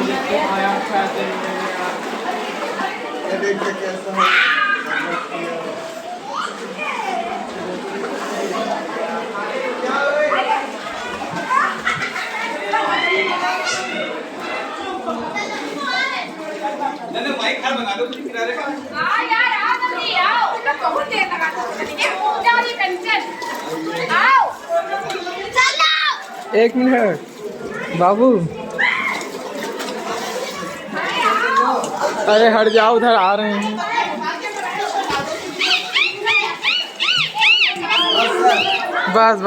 ये देखते कैसा है। माइक खा बना लो किनारे का। हाँ यार आओ जल्दी आओ। बहुत देर लगा तो ये पूजा वाली टेंशन। आओ चलो। 1 मिनट बाबू, अरे हट जाओ, उधर आ रहे हैं। बस बस